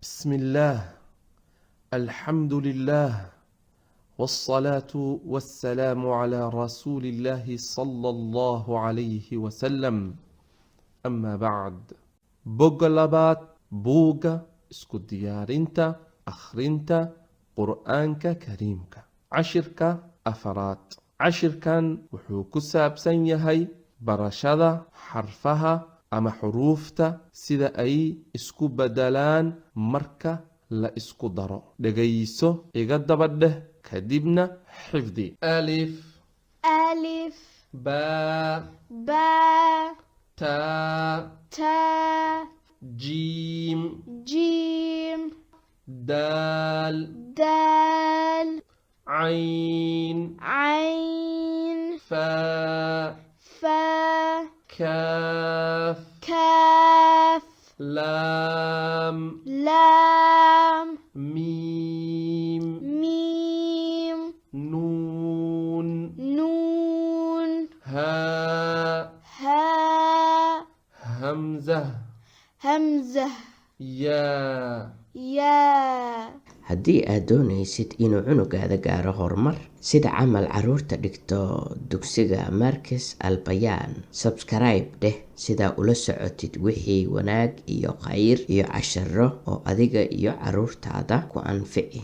بسم الله الحمد لله والصلاة والسلام على رسول الله صلى الله عليه وسلم أما بعد بوغلابات بوغا اسكو ديارينتا أخرينتا قرآنك كريمك عشرك أفرات عشركان وحو كساب سنيهي برشادة حرفها ama xuruufta sida ay isku bedelaan marka la isku daro dhagayso iga daba dheh kadibna xifdi alif ألف ba باء ta تاء jim جيم dal دال عين عين fa فاء كاف كاف لام لام ميم ميم نون نون هاء هاء همزة همزة يا ياء haddii aad doonaysid inuu cunugaada gaaro horumar sida camal caruurta dhigto dugsiga markis albayaan sabskaraib dheh sidaa ula socotid wixii wanaag iyo khayr iyo casharo oo adiga iyo caruurtaada ku anfici.